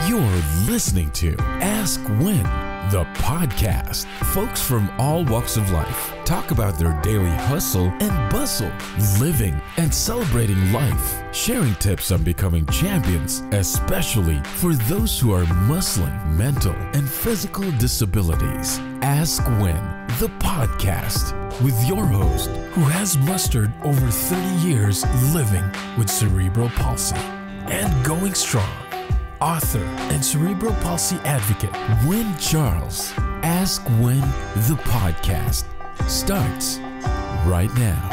You're listening to Ask When, the podcast. Folks from all walks of life talk about their daily hustle and bustle, living and celebrating life, sharing tips on becoming champions, especially for those who are muscling mental and physical disabilities. Ask When, the podcast, with your host who has mustered over 30 years living with cerebral palsy and going strong. Author and cerebral palsy advocate Wynn Charles. Ask When, the podcast starts right now.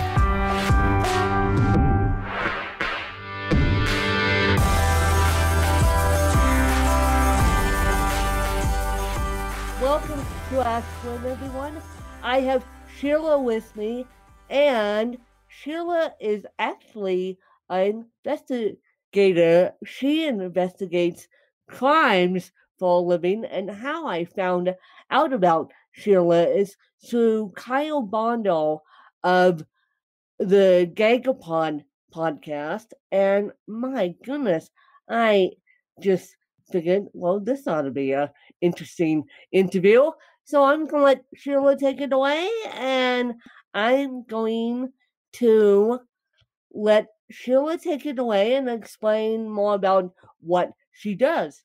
Welcome to Ask When, everyone. I have Sheila with me, and Sheila is actually an investigator. She investigates crimes for a living, and how I found out about Sheila is through Kyle Bondo of the Gagapon podcast, and my goodness, I just figured, well, this ought to be a interesting interview. So I'm going to let Sheila take it away, and I'm going to let Sheila take it away and explain more about what she does.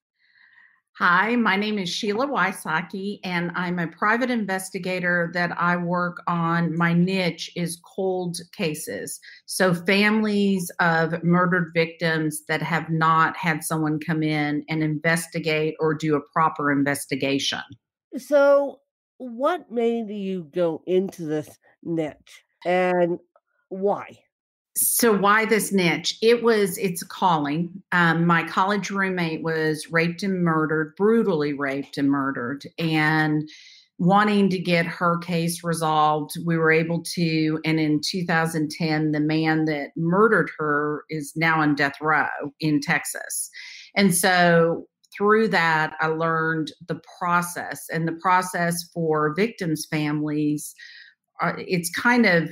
Hi, my name is Sheila Wysocki, and I'm a private investigator that I work on. My niche is cold cases. So families of murdered victims that have not had someone come in and investigate or do a proper investigation. So what made you go into this niche, and why? So why this niche? It's a calling. My college roommate was raped and murdered, brutally raped and murdered, and wanting to get her case resolved, we were able to. And in 2010, the man that murdered her is now on death row in Texas. And so through that, I learned the process, and the process for victims' families. It's kind of,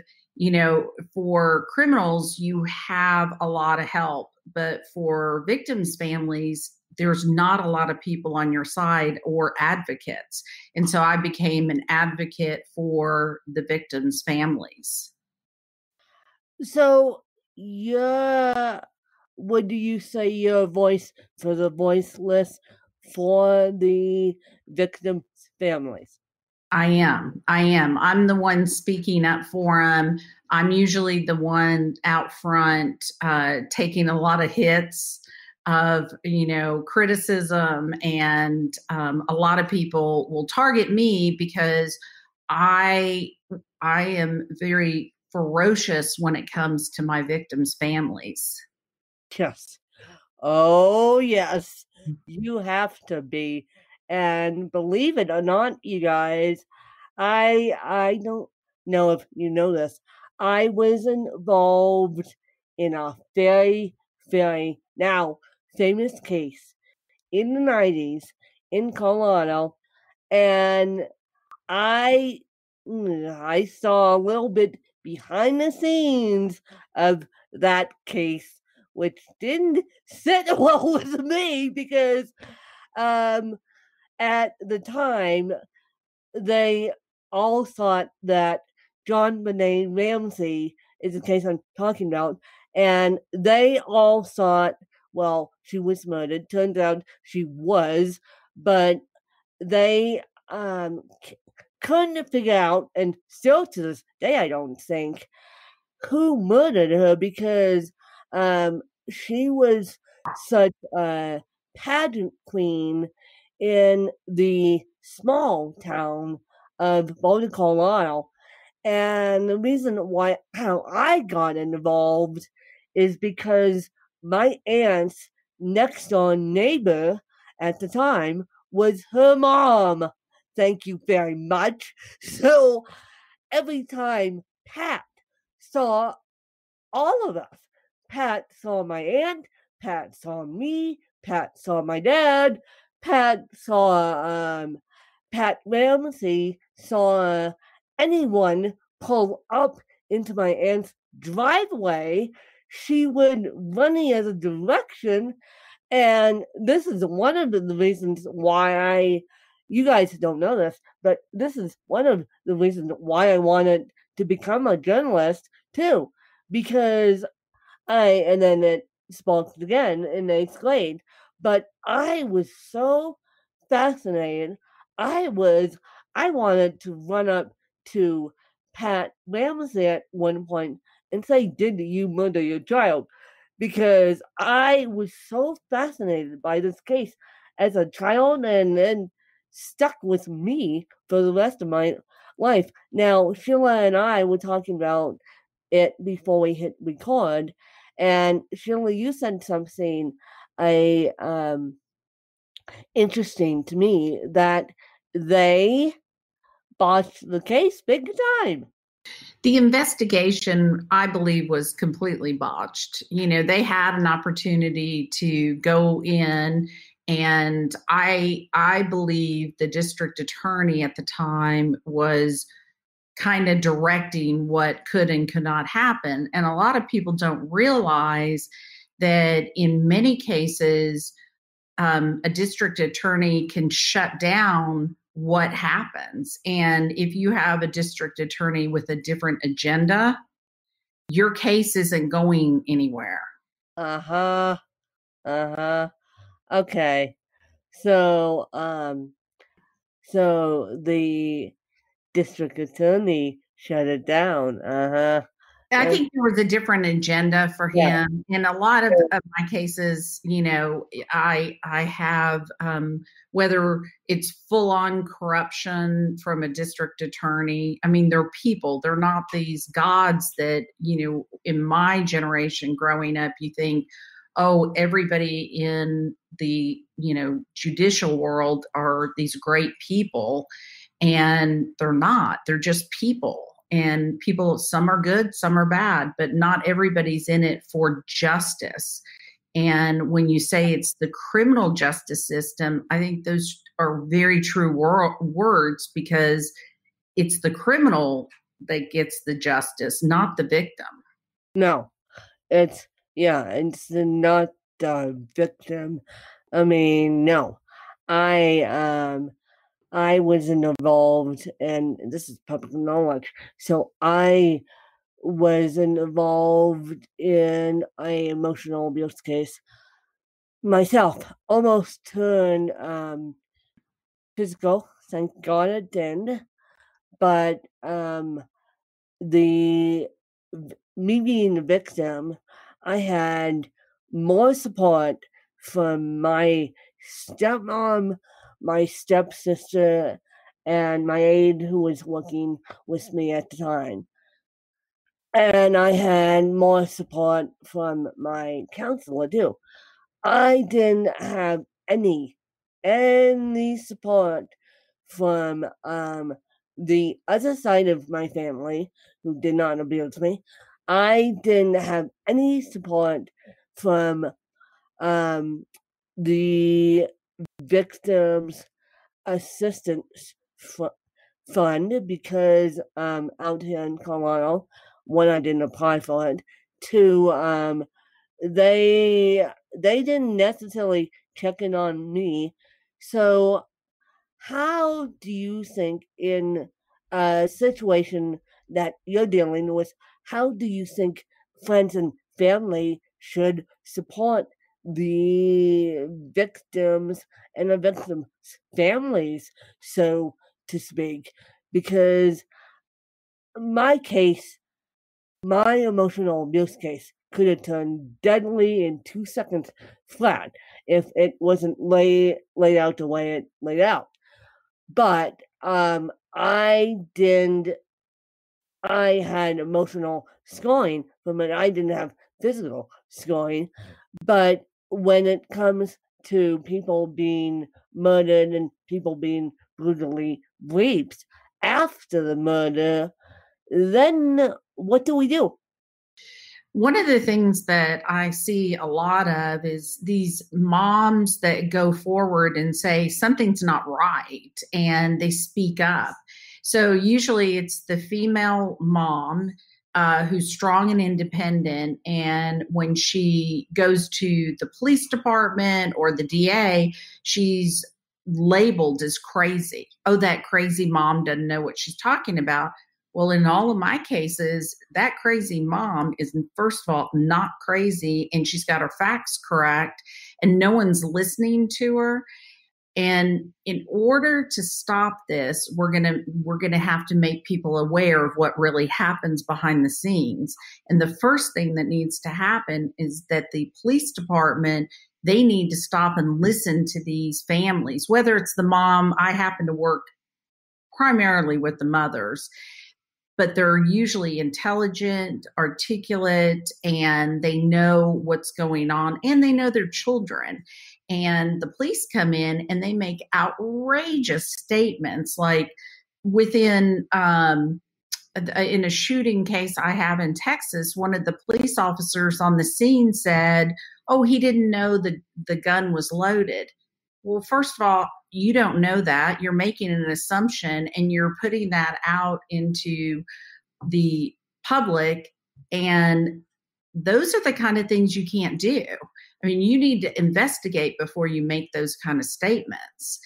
for criminals, you have a lot of help, but for victims' families, there's not a lot of people on your side or advocates. And so I became an advocate for the victims' families. So what do you say your voice for the voiceless for the victims' families? I am. I'm the one speaking up for them. I'm usually the one out front, taking a lot of hits of, criticism. And a lot of people will target me because I am very ferocious when it comes to my victims' families. Yes. Oh, yes. You have to be. And believe it or not, you guys, I don't know if you know this. I was involved in a very, very now famous case in the 90s in Colorado, and I saw a little bit behind the scenes of that case, which didn't sit well with me because at the time, they all thought that John Benet Ramsey is the case I'm talking about, and they all thought, well, she was murdered. Turns out she was, but they couldn't figure out, and still to this day, I don't think, who murdered her because she was such a pageant queen in the small town of Boulder, Colorado. And the reason how I got involved is because my aunt's next door neighbor at the time was her mom. Thank you very much. So every time Pat saw all of us, Pat saw my aunt, Pat saw me, Pat saw my dad, Pat saw Pat Ramsey saw anyone pull up into my aunt's driveway, she would run the other direction And this is one of the reasons why you guys don't know this, but this is one of the reasons why I wanted to become a journalist too, because and then it sparked again in 8th grade, but I was so fascinated. I wanted to run up to Pat Ramsey at one point and say, "Did you murder your child?" Because I was so fascinated by this case as a child, and then stuck with me for the rest of my life. Now, Sheila and I were talking about it before we hit record, and Sheila, you said something interesting to me, that they botched the case big time. The investigation, I believe, was completely botched. They had an opportunity to go in, and I believe the district attorney at the time was kind of directing what could and could not happen. And a lot of people don't realize that in many cases, a district attorney can shut down what happens. And if you have a district attorney with a different agenda, your case isn't going anywhere. Okay. So the district attorney shut it down. I think there was a different agenda for him. In a lot of my cases, I have, whether it's full on corruption from a district attorney. I mean, they're people, they're not these gods that, in my generation growing up, you think, oh, everybody in the, judicial world are these great people, and they're not. They're just people. And people, some are good, some are bad, but not everybody's in it for justice. And when you say it's the criminal justice system, I think those are very true words, because it's the criminal that gets the justice, not the victim. No, it's not the victim. I mean, no. I wasn't involved, and this is public knowledge, so I wasn't involved in an emotional abuse case myself. Almost turned physical, thank God it didn't. But me being the victim, I had more support from my stepmom, my stepsister, and my aide who was working with me at the time. And I had more support from my counselor too. I didn't have any support from the other side of my family, who did not abuse me. I didn't have any support from the victims' assistance fund, because out here in Colorado, one, I didn't apply for it. Two, they didn't necessarily check in on me. So how do you think, in a situation that you're dealing with, how do you think friends and family should support the victims and the victims' families, so to speak? Because my case, my emotional abuse case, could have turned deadly in 2 seconds flat if it wasn't laid out the way it laid out. But I had emotional scarring from it. I didn't have physical scarring. But when it comes to people being murdered and people being brutally raped after the murder, then what do we do? One of the things that I see a lot of is these moms that go forward and say something's not right, and they speak up. So usually it's the female mom who's strong and independent. And when she goes to the police department or the DA, she's labeled as crazy. Oh, that crazy mom doesn't know what she's talking about. Well, in all of my cases, that crazy mom is, first of all, not crazy, and she's got her facts correct, and no one's listening to her. And in order to stop this, we're gonna have to make people aware of what really happens behind the scenes. And the first thing that needs to happen is that the police department, they need to stop and listen to these families, whether it's the mom. I happen to work primarily with the mothers, but they're usually intelligent, articulate, and they know what's going on, and they know their children. And the police come in and they make outrageous statements, like in a shooting case I have in Texas, one of the police officers on the scene said, "Oh, he didn't know the gun was loaded." Well, first of all, you don't know that. You're making an assumption, and you're putting that out into the public. And those are the kind of things you can't do. I mean, you need to investigate before you make those kind of statements.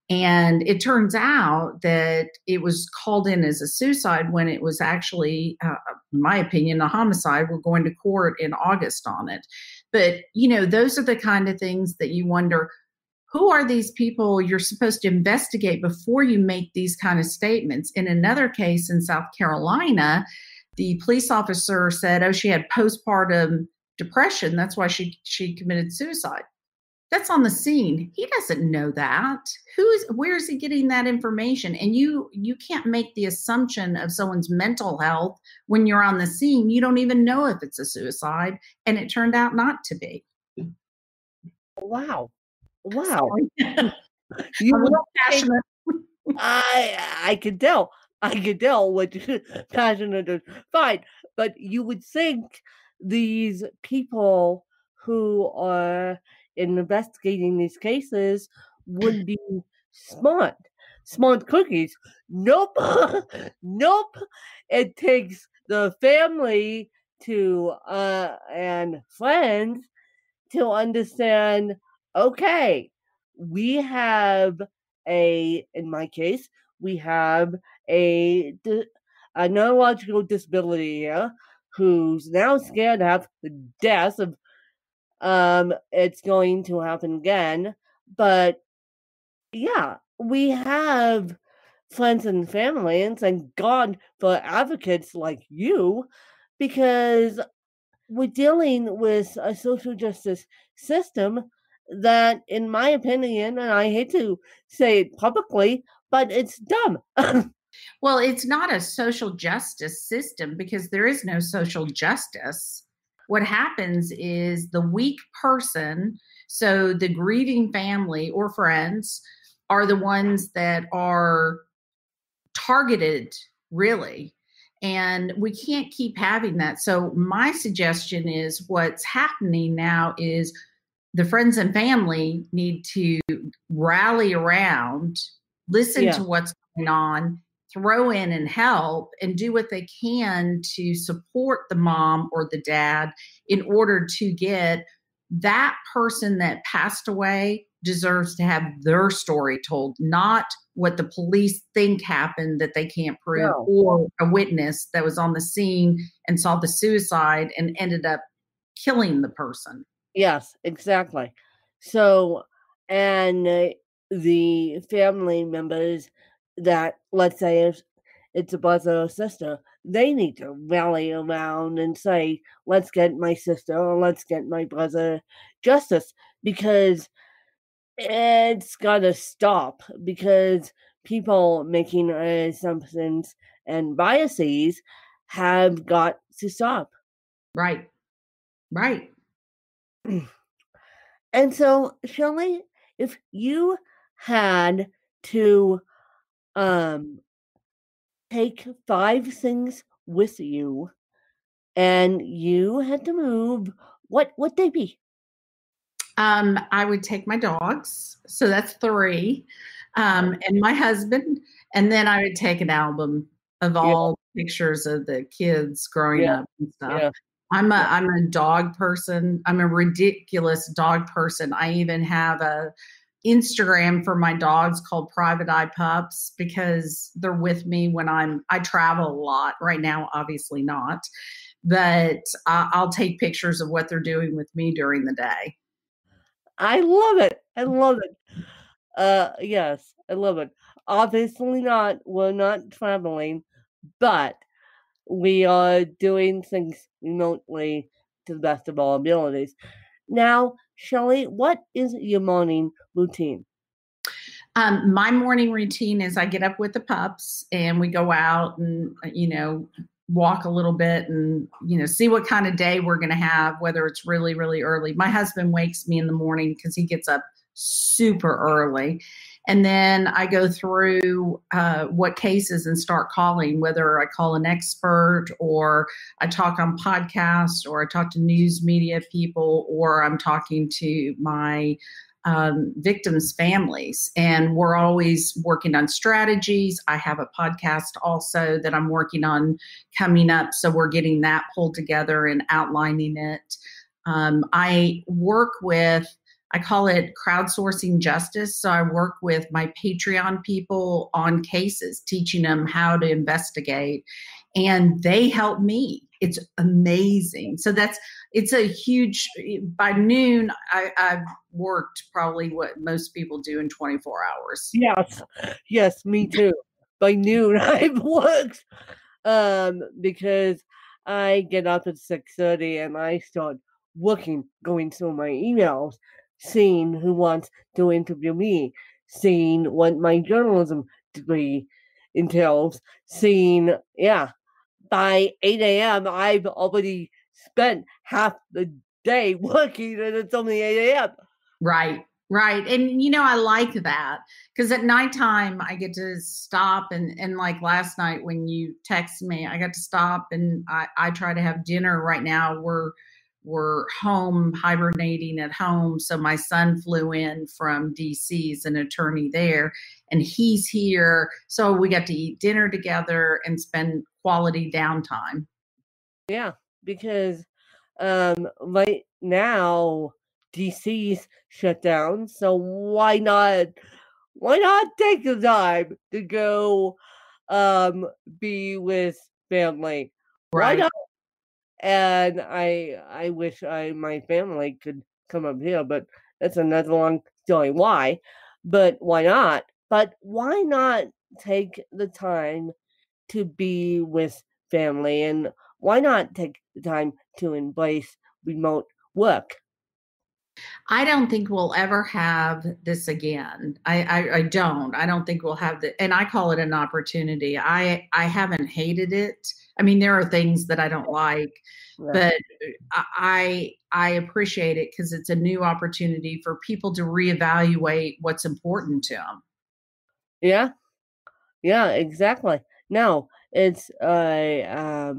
And it turns out that it was called in as a suicide when it was actually, in my opinion, a homicide. We're going to court in August on it. But, those are the kind of things that you wonder, who are these people you're supposed to investigate before you make these kind of statements? In another case in South Carolina, the police officer said, oh, she had postpartum depression. That's why she committed suicide. That's on the scene. He doesn't know that. Where is he getting that information? And you can't make the assumption of someone's mental health when you're on the scene. You don't even know if it's a suicide, and it turned out not to be. Wow. You were passionate. I could tell. I could tell what passionate is fine. But you would think these people who are investigating these cases would be smart cookies. Nope. It takes the family and friends to understand, okay, we have in my case, we have a neurological disability here who's now scared to have the death of it's going to happen again. But yeah, we have friends and family, and thank God for advocates like you, because we're dealing with a social justice system that, in my opinion, and I hate to say it publicly, but it's dumb. Well, it's not a social justice system because there is no social justice. What happens is the weak person, so the grieving family or friends, are the ones that are targeted, really. And we can't keep having that. So my suggestion is, what's happening now is the friends and family need to rally around, listen to what's going on, throw in and help, and do what they can to support the mom or the dad in order to get that person that passed away deserves to have their story told, not what the police think happened that they can't prove, or a witness that was on the scene and saw the suicide and ended up killing the person. Yes, exactly. So, and the family members that, let's say, if it's a brother or sister, they need to rally around and say, let's get my sister or let's get my brother justice, because it's got to stop, because people making assumptions and biases have got to stop. Right. And so, Shelley, if you had to take 5 things with you and you had to move, what would they be? I would take my dogs, so that's 3, and my husband, and then I would take an album of all pictures of the kids growing Yeah. up and stuff. Yeah. I'm a dog person. I'm a ridiculous dog person. I even have a Instagram for my dogs called Private Eye Pups because they're with me when I travel a lot. Right now, obviously not, but I'll take pictures of what they're doing with me during the day. I love it. I love it. Yes, I love it. Obviously not. We're not traveling, but we are doing things remotely to the best of our abilities. Now, Shelley, what is your morning routine? My morning routine is I get up with the pups and we go out and, walk a little bit and, see what kind of day we're going to have, whether it's really, really early. My husband wakes me in the morning because he gets up super early. And then I go through what cases and start calling, whether I call an expert or I talk on podcasts or I talk to news media people or I'm talking to my victims' families. And we're always working on strategies. I have a podcast also that I'm working on coming up. So we're getting that pulled together and outlining it. I work with, I call it crowdsourcing justice. So I work with my Patreon people on cases, teaching them how to investigate, and they help me. It's amazing. So it's a huge, by noon, I've worked probably what most people do in 24 hours. Yes, me too. By noon, I've worked because I get up at 6:30 and I start going through my emails, seeing who wants to interview me, seeing what my journalism degree entails, seeing, by 8 a.m., I've already spent half the day working and it's only 8 a.m. Right. And, I like that because at nighttime I get to stop and like last night when you text me, I got to stop and I try to have dinner right now. We're home hibernating at home. So my son flew in from DC, he's an attorney there, and he's here. So we got to eat dinner together and spend quality downtime. Yeah, because right now DC's shut down, so why not take the time to go be with family? Why Right. not? And I wish my family could come up here, but that's another long story. Why? But why not? But why not take the time to be with family, and why not take the time to embrace remote work? I don't think we'll ever have this again. I don't. I don't think we'll have the, and I call it an opportunity. I haven't hated it. I mean, there are things that I don't like, Yeah. but I appreciate it because it's a new opportunity for people to reevaluate what's important to them. Yeah, exactly. No, it's a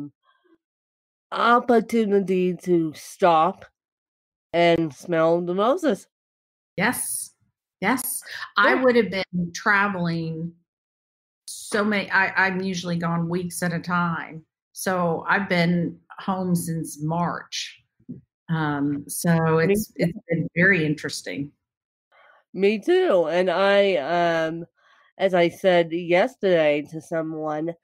opportunity to stop and smell the roses. Yes. I would have been traveling so many. I'm usually gone weeks at a time. So I've been home since March. So it's been very interesting. Me too. And as I said yesterday to someone,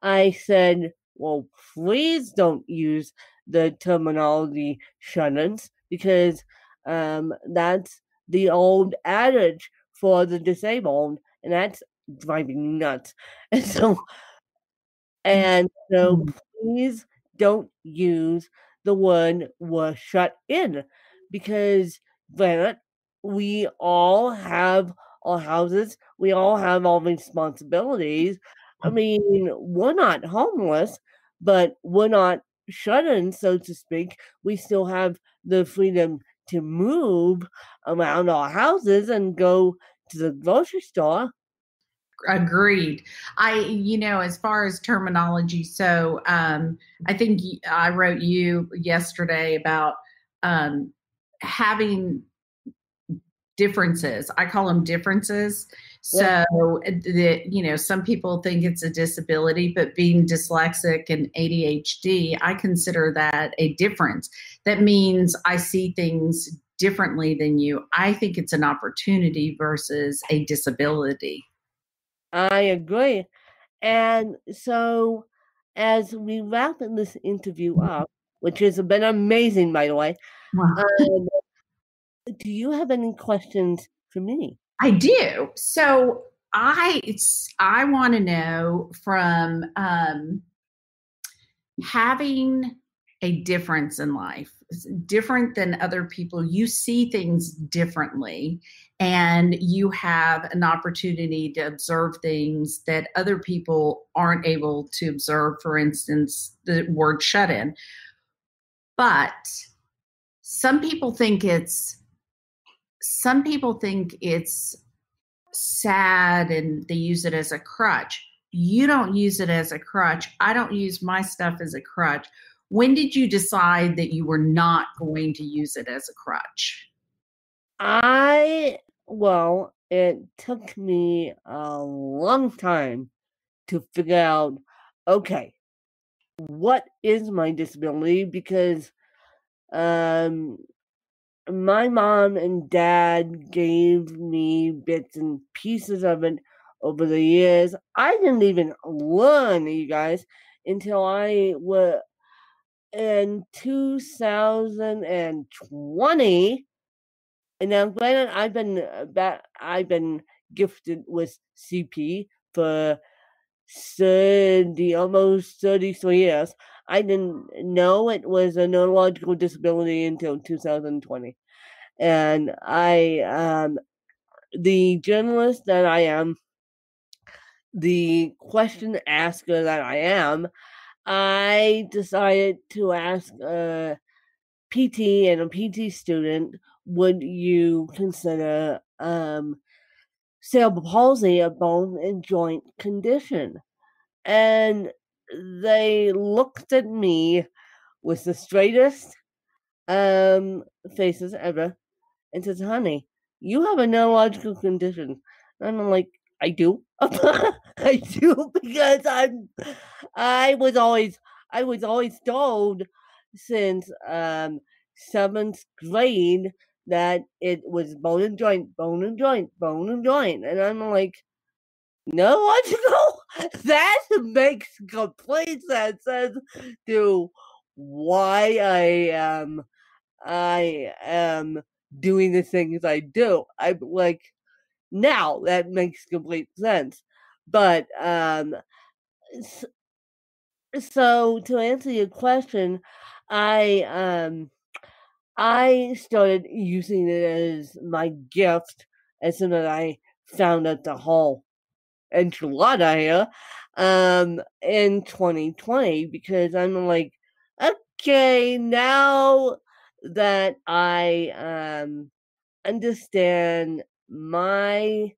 I said, well, please don't use the terminology shut-ins because that's the old adage for the disabled, and that's driving me nuts. And so please don't use the word "was shut in" because granted, we all have our houses, we all have all responsibilities. I mean, we're not homeless, but we're not shut in, so to speak. We still have the freedom to move around our houses and go to the grocery store. Agreed. As far as terminology, so I think I wrote you yesterday about having differences. I call them differences So, some people think it's a disability, but being dyslexic and ADHD, I consider that a difference. That means I see things differently than you. I think it's an opportunity versus a disability. I agree. And so, as we wrap this interview up, which has been amazing, by the way, Wow. do you have any questions for me? I do. So I want to know from having a difference in life, different than other people. You see things differently, and you have an opportunity to observe things that other people aren't able to observe. For instance, the word shut in. But some people think it's sad and they use it as a crutch. You don't use it as a crutch. I don't use my stuff as a crutch. When did you decide that you were not going to use it as a crutch? Well, it took me a long time to figure out, okay, what is my disability? Because my mom and dad gave me bits and pieces of it over the years. I didn't even learn, you guys, until I was in 2020. And now, granted, I've been gifted with CP for almost 33 years. I didn't know it was a neurological disability until 2020. And the journalist that I am, the question asker that I am, I decided to ask a PT and a PT student, would you consider cerebral palsy a bone and joint condition? And they looked at me with the straightest faces ever and says, honey, you have a neurological condition. And I'm like, I do. I do, because I was always told since 7th grade that it was bone and joint, bone and joint, bone and joint. And I'm like, neurological? That makes complete sense as to why I am doing the things I do. I'm like, now that makes complete sense. But so to answer your question, I started using it as my gift as soon as I found out the whole enchilada here in 2020, because I'm like, okay, now that I understand my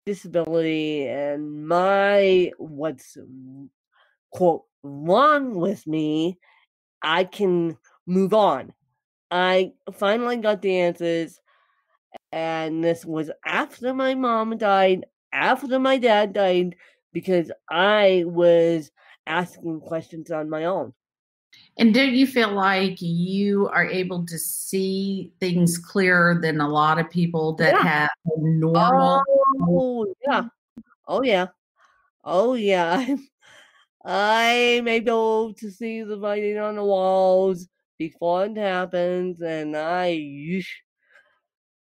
disability and my what's quote wrong with me, I can move on. I finally got the answers, and this was after my mom died, after my dad died, because I was asking questions on my own. And do you feel like you are able to see things clearer than a lot of people that have normal? Oh yeah. Oh yeah. Oh yeah. I'm able to see the writing on the walls before it happens, and I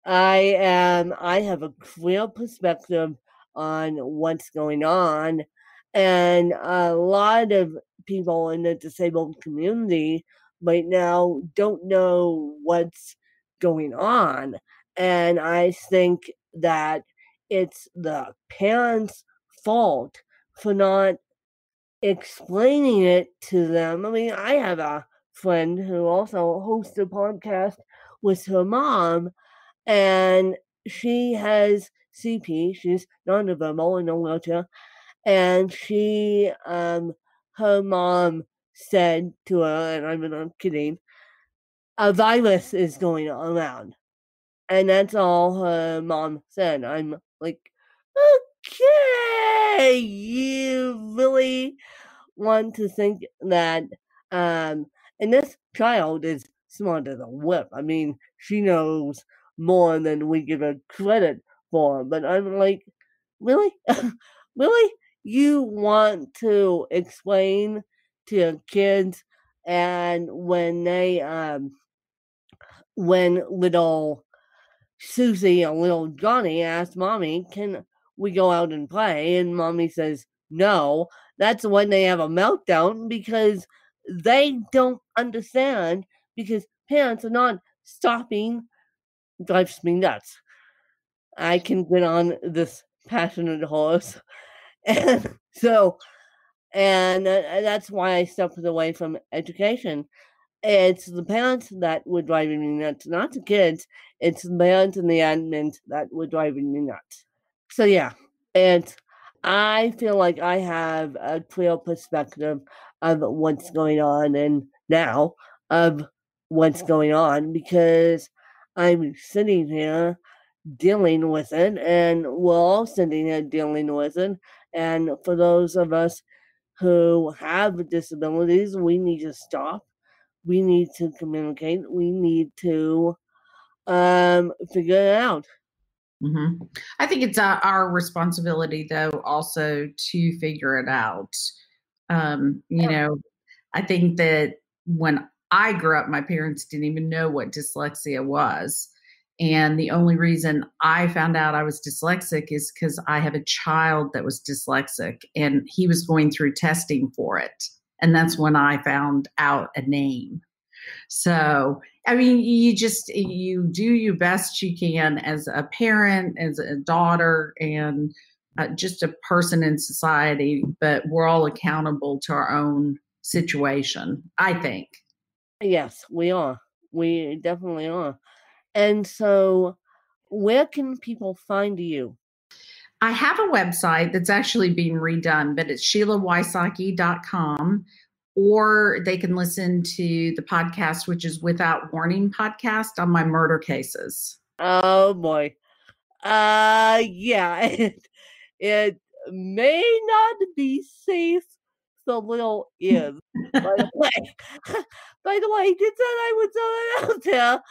have a clear perspective on what's going on, and a lot of people in the disabled community right now don't know what's going on, and I think that it's the parents' fault for not explaining it to them. I mean, I have a friend who also hosts a podcast with her mom, and she has CP. She's non-verbal in a wheelchair, and her mom said to her, and I'm not kidding, a virus is going around, and that's all her mom said. I'm like, Okay, you really want to think that, and this child is smart as a whip. I mean, she knows more than we give her credit for. But I'm like, really? Really? You want to explain to your kids, and when little Susie and little Johnny asked Mommy, "Can we go out and play?" And Mommy says, "No." That's when they have a meltdown because they don't understand, because parents are not stopping. Drives me nuts. I can get on this passionate horse. And so, and that's why I stepped away from education. It's the parents that were driving me nuts, not the kids. It's the parents and the admins that were driving me nuts. So yeah, and I feel like I have a clear perspective of what's going on and now of what's going on, because I'm sitting here dealing with it, and we're all sitting here dealing with it. And for those of us who have disabilities, we need to stop. We need to communicate. We need to figure it out. Mm-hmm. I think it's our responsibility, though, also to figure it out. You know, I think that when I grew up, my parents didn't even know what dyslexia was. And the only reason I found out I was dyslexic is because I have a child that was dyslexic and he was going through testing for it. And that's when I found out a name. So, I mean, you do your best you can as a parent, as a daughter, and just a person in society, but we're all accountable to our own situation, I think. Yes, we are. We definitely are. And so, where can people find you? I have a website that's actually being redone, but it's SheilaWysocki.com, or they can listen to the podcast, which is Without Warning podcast on my murder cases. Oh boy. Yeah, it may not be safe. The little is. By the way, by the way, just that I would throw it out there.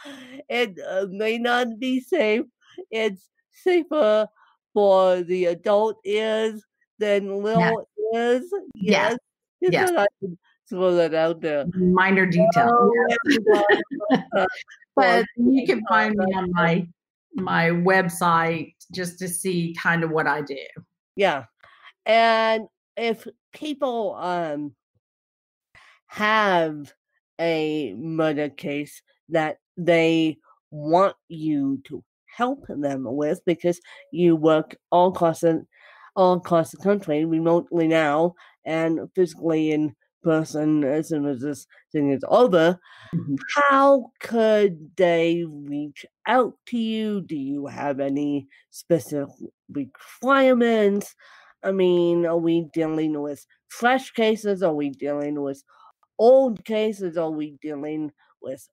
It may not be safe. It's safer for the adult ears than Yeah. little ears. Yes. Yes, just Yes. that I would throw that out there. Minor detail. Oh, everybody, But you can find me on my website just to see kind of what I do. yeah. And if people have a murder case that they want you to help them with, because you work all across the country, remotely now and physically in person as soon as this thing is over, Mhm. how could they reach out to you? Do you have any specific requirements? I mean, are we dealing with fresh cases? Are we dealing with old cases? Are we dealing with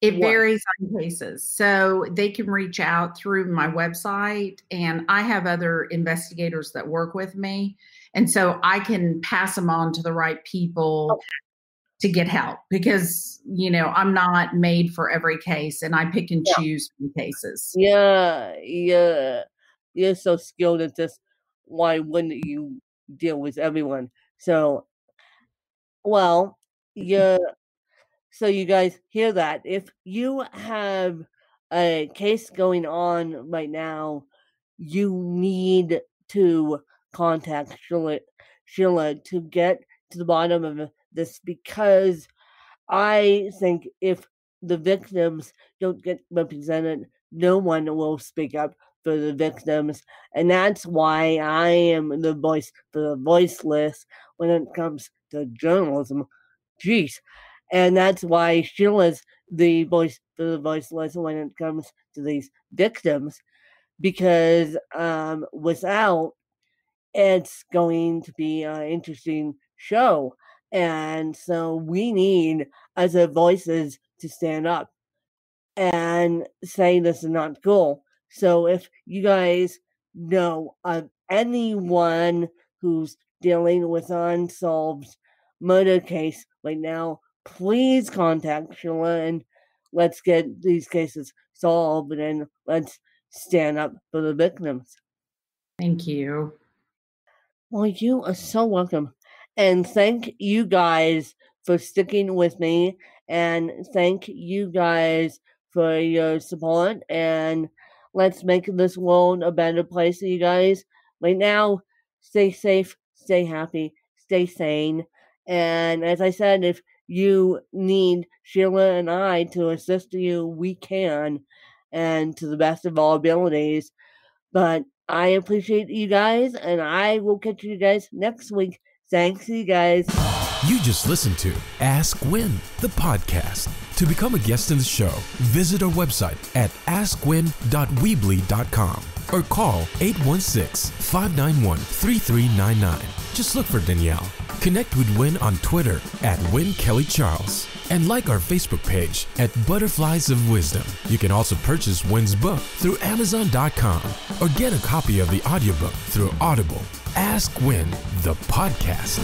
It what? varies on cases. So they can reach out through my website, and I have other investigators that work with me. And so I can pass them on to the right people to get help, because, I'm not made for every case, and I pick and Yeah. choose from cases. Yeah, you're so skilled at this. Why wouldn't you deal with everyone? So, well, yeah. So you guys hear that? If you have a case going on right now, you need to contact Sheila to get to the bottom of this, because I think if the victims don't get represented, no one will speak up for the victims. And that's why I am the voice for the voiceless when it comes to journalism. Jeez. And that's why Sheila's the voice for the voiceless when it comes to these victims, because without, it's going to be an interesting show. And so we need other voices to stand up and say this is not cool. So if you guys know of anyone who's dealing with unsolved murder case right now, please contact Sheila and let's get these cases solved and let's stand up for the victims. Thank you. Well, you are so welcome. And thank you guys for sticking with me. And thank you guys for your support. And let's make this world a better place, you guys. Right now, stay safe, stay happy, stay sane. And as I said, if you need Sheila and I to assist you, we can, and to the best of our abilities. But I appreciate you guys, and I will catch you guys next week. Thanks, you guys. You just listened to Ask Win, the podcast. To become a guest in the show, visit our website at askwin.weebly.com or call 816-591-3399. Just look for Danielle. Connect with Win on Twitter at WinKellyCharles and like our Facebook page at Butterflies of Wisdom. You can also purchase Win's book through Amazon.com or get a copy of the audiobook through Audible. Ask Win, the podcast.